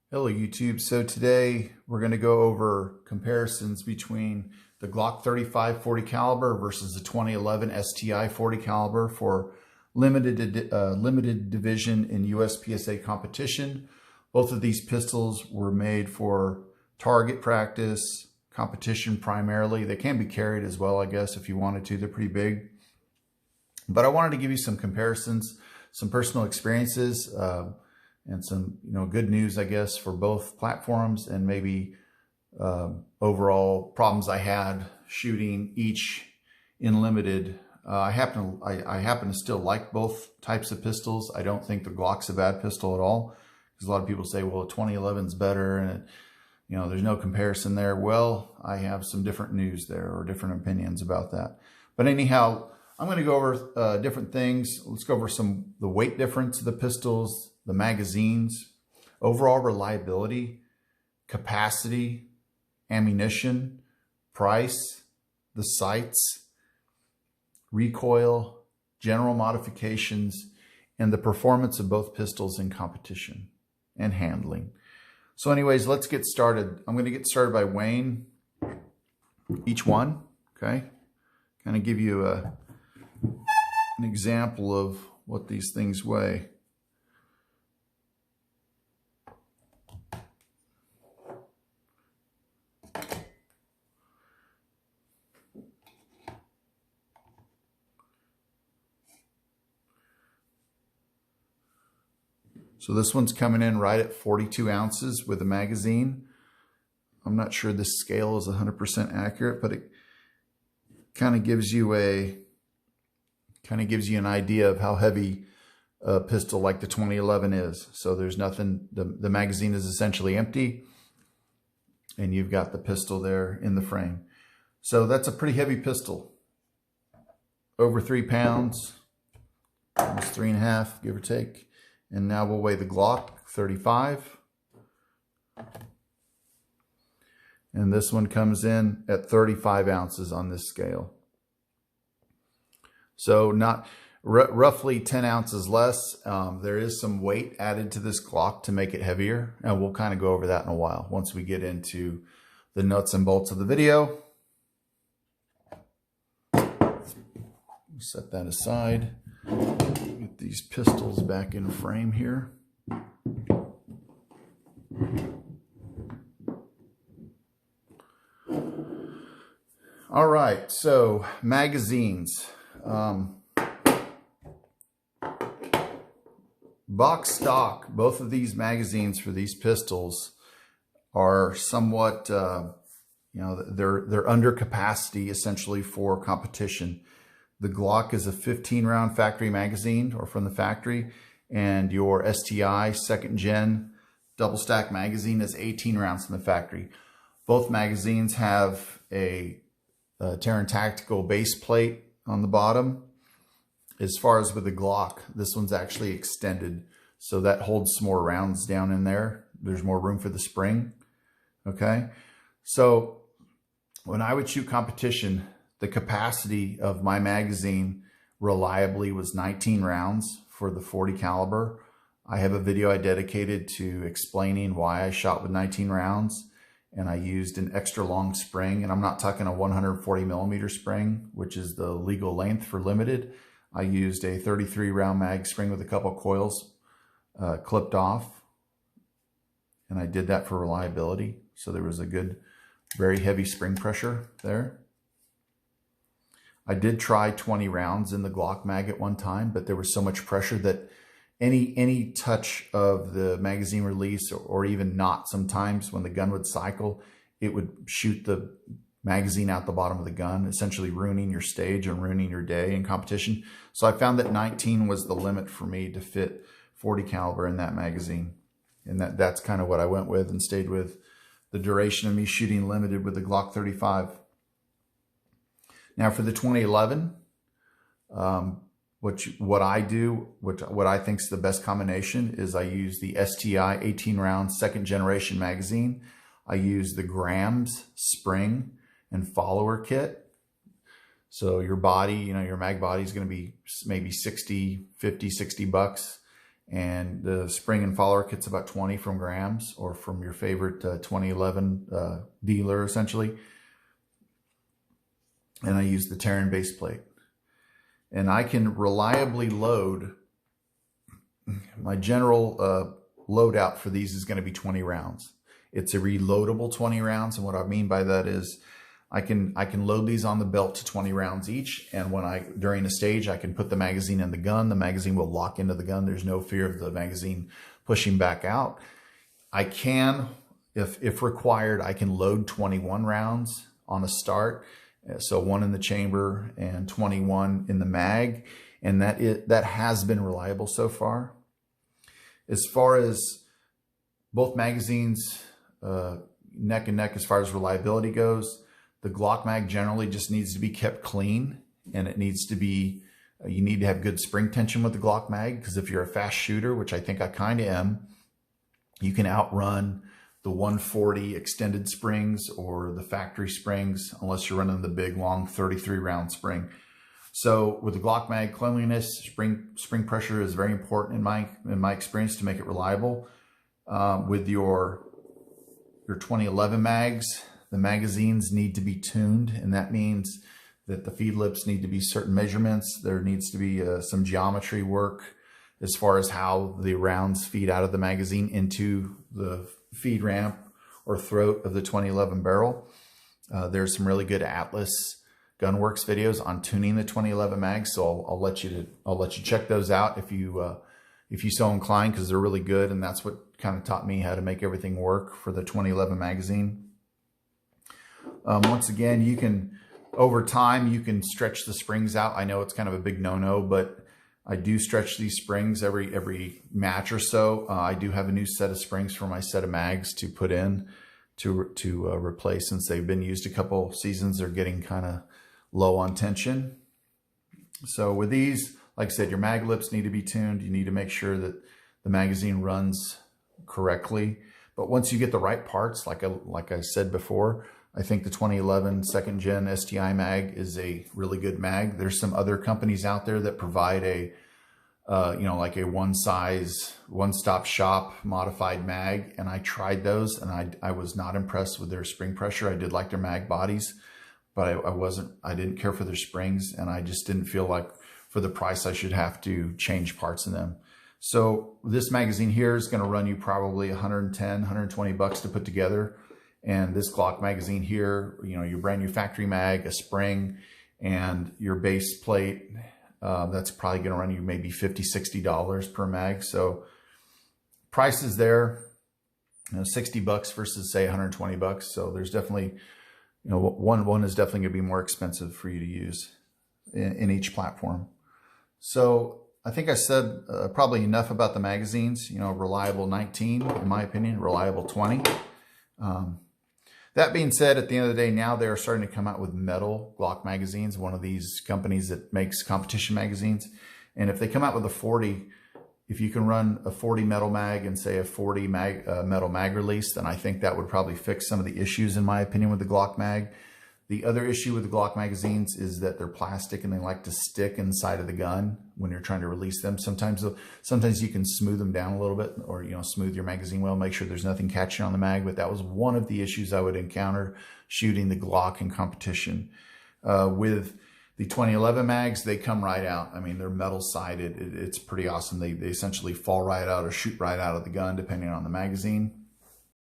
Hello YouTube. So today we're going to go over comparisons between the Glock 35 40 caliber versus the 2011 STI 40 caliber for limited division in USPSA competition. Both of these pistols were made for target practice, competition primarily. They can be carried as well, I guess, if you wanted to. They're pretty big. But I wanted to give you some comparisons, some personal experiences, and some good news, I guess, for both platforms, and maybe overall problems I had shooting each in limited. I happen to still like both types of pistols. I don't think the Glock's a bad pistol at all, because a lot of people say, well, 2011's better, and there's no comparison there. Well, I have some different news there, or different opinions about that. But anyhow, I'm going to go over different things. Let's go over the weight difference of the pistols, the magazines, overall reliability, capacity, ammunition, price, the sights, recoil, general modifications, and the performance of both pistols in competition and handling. So anyways, let's get started. I'm going to get started by weighing each one, okay? Kind of give you an example of what these things weigh. So this one's coming in right at 42 ounces with a magazine. I'm not sure this scale is 100% accurate, but it kind of gives you an idea of how heavy a pistol like the 2011 is. So there's nothing, the magazine is essentially empty, and you've got the pistol there in the frame. So that's a pretty heavy pistol. Over 3 pounds, almost 3.5, give or take. And now we'll weigh the Glock 35. And this one comes in at 35 ounces on this scale. So roughly 10 ounces less. There is some weight added to this Glock to make it heavier. And we'll kind of go over that in a while once we get into the nuts and bolts of the video. Set that aside. Get these pistols back in frame here. All right, so magazines. Box stock, both of these magazines for these pistols are somewhat, they're under capacity essentially for competition. The Glock is a 15-round factory magazine, or from the factory, and your STI second gen double stack magazine is 18 rounds from the factory. Both magazines have a Terran Tactical base plate on the bottom. As far as with the Glock, this one's actually extended, so that holds some more rounds down in there. There's more room for the spring. Okay, so when I would shoot competition, the capacity of my magazine reliably was 19 rounds for the 40 caliber. I have a video I dedicated to explaining why I shot with 19 rounds, and I used an extra long spring, and I'm not talking a 140 millimeter spring, which is the legal length for limited. I used a 33 round mag spring with a couple coils clipped off, and I did that for reliability. So there was a good, very heavy spring pressure there. I did try 20 rounds in the Glock mag at one time, but there was so much pressure that any touch of the magazine release, or even not, sometimes when the gun would cycle, it would shoot the magazine out the bottom of the gun, essentially ruining your stage and ruining your day in competition. So I found that 19 was the limit for me to fit 40 caliber in that magazine. And that's kind of what I went with and stayed with the duration of me shooting limited with the Glock 35. Now for the 2011, what I do, what I think is the best combination, is I use the STI 18 round second generation magazine. I use the Grams spring and follower kit. So your body, your mag body is going to be maybe 50, 60 bucks. And the spring and follower kit's about 20 from Grams or from your favorite 2011 dealer, essentially. And I use the Terran base plate. And I can reliably load. My general loadout for these is going to be 20 rounds. It's a reloadable 20 rounds. And what I mean by that is I can load these on the belt to 20 rounds each. And during a stage, I can put the magazine in the gun. The magazine will lock into the gun. There's no fear of the magazine pushing back out. I can, if required, I can load 21 rounds on a start. So 1 in the chamber and 21 in the mag. And that has been reliable so far. As far as both magazines, neck and neck as far as reliability goes, the Glock mag generally just needs to be kept clean, and it needs to be, you need to have good spring tension with the Glock mag, because if you're a fast shooter, which I think I kind of am, you can outrun the 140 extended springs or the factory springs, unless you're running the big long 33 round spring. So with the Glock mag, cleanliness, spring pressure is very important in my experience to make it reliable. With your 2011 mags, the magazines need to be tuned, and that means that the feed lips need to be certain measurements. There needs to be some geometry work as far as how the rounds feed out of the magazine into the feed ramp or throat of the 2011 barrel. There's some really good Atlas Gunworks videos on tuning the 2011 mags, so I'll let you check those out if you so inclined, because they're really good, and that's what kind of taught me how to make everything work for the 2011 magazine. Once again, over time, you can stretch the springs out. I know it's kind of a big no-no, but I do stretch these springs every match or so. I do have a new set of springs for my set of mags to put in to replace, since they've been used a couple seasons. They're getting kind of low on tension. So with these, like I said, your mag lips need to be tuned. You need to make sure that the magazine runs correctly. But once you get the right parts, like I said before, I think the 2011 second gen STI mag is a really good mag. There's some other companies out there that provide like a one-stop shop modified mag, and I tried those, and I was not impressed with their spring pressure. I did like their mag bodies, but I didn't care for their springs, and I just didn't feel like for the price I should have to change parts in them. So this magazine here is going to run you probably 110, 120 bucks to put together. And this Glock magazine here, your brand new factory mag, a spring, and your base plate, that's probably going to run you maybe $50, $60 per mag. So price is there, 60 bucks versus say 120 bucks. So there's definitely, one is definitely going to be more expensive for you to use in each platform. So I think I said probably enough about the magazines. Reliable 19, in my opinion, reliable 20. That being said, at the end of the day, now they're starting to come out with metal Glock magazines, one of these companies that makes competition magazines. And if they come out with a 40, if you can run a 40 metal mag and say a 40 metal mag release, then I think that would probably fix some of the issues, in my opinion, with the Glock mag. The other issue with the Glock magazines is that they're plastic and they like to stick inside of the gun when you're trying to release them. Sometimes you can smooth them down a little bit, or smooth your magazine well, make sure there's nothing catching on the mag. But that was one of the issues I would encounter shooting the Glock in competition. With the 2011 mags, they come right out. I mean, they're metal sided. It's pretty awesome. They essentially fall right out or shoot right out of the gun, depending on the magazine.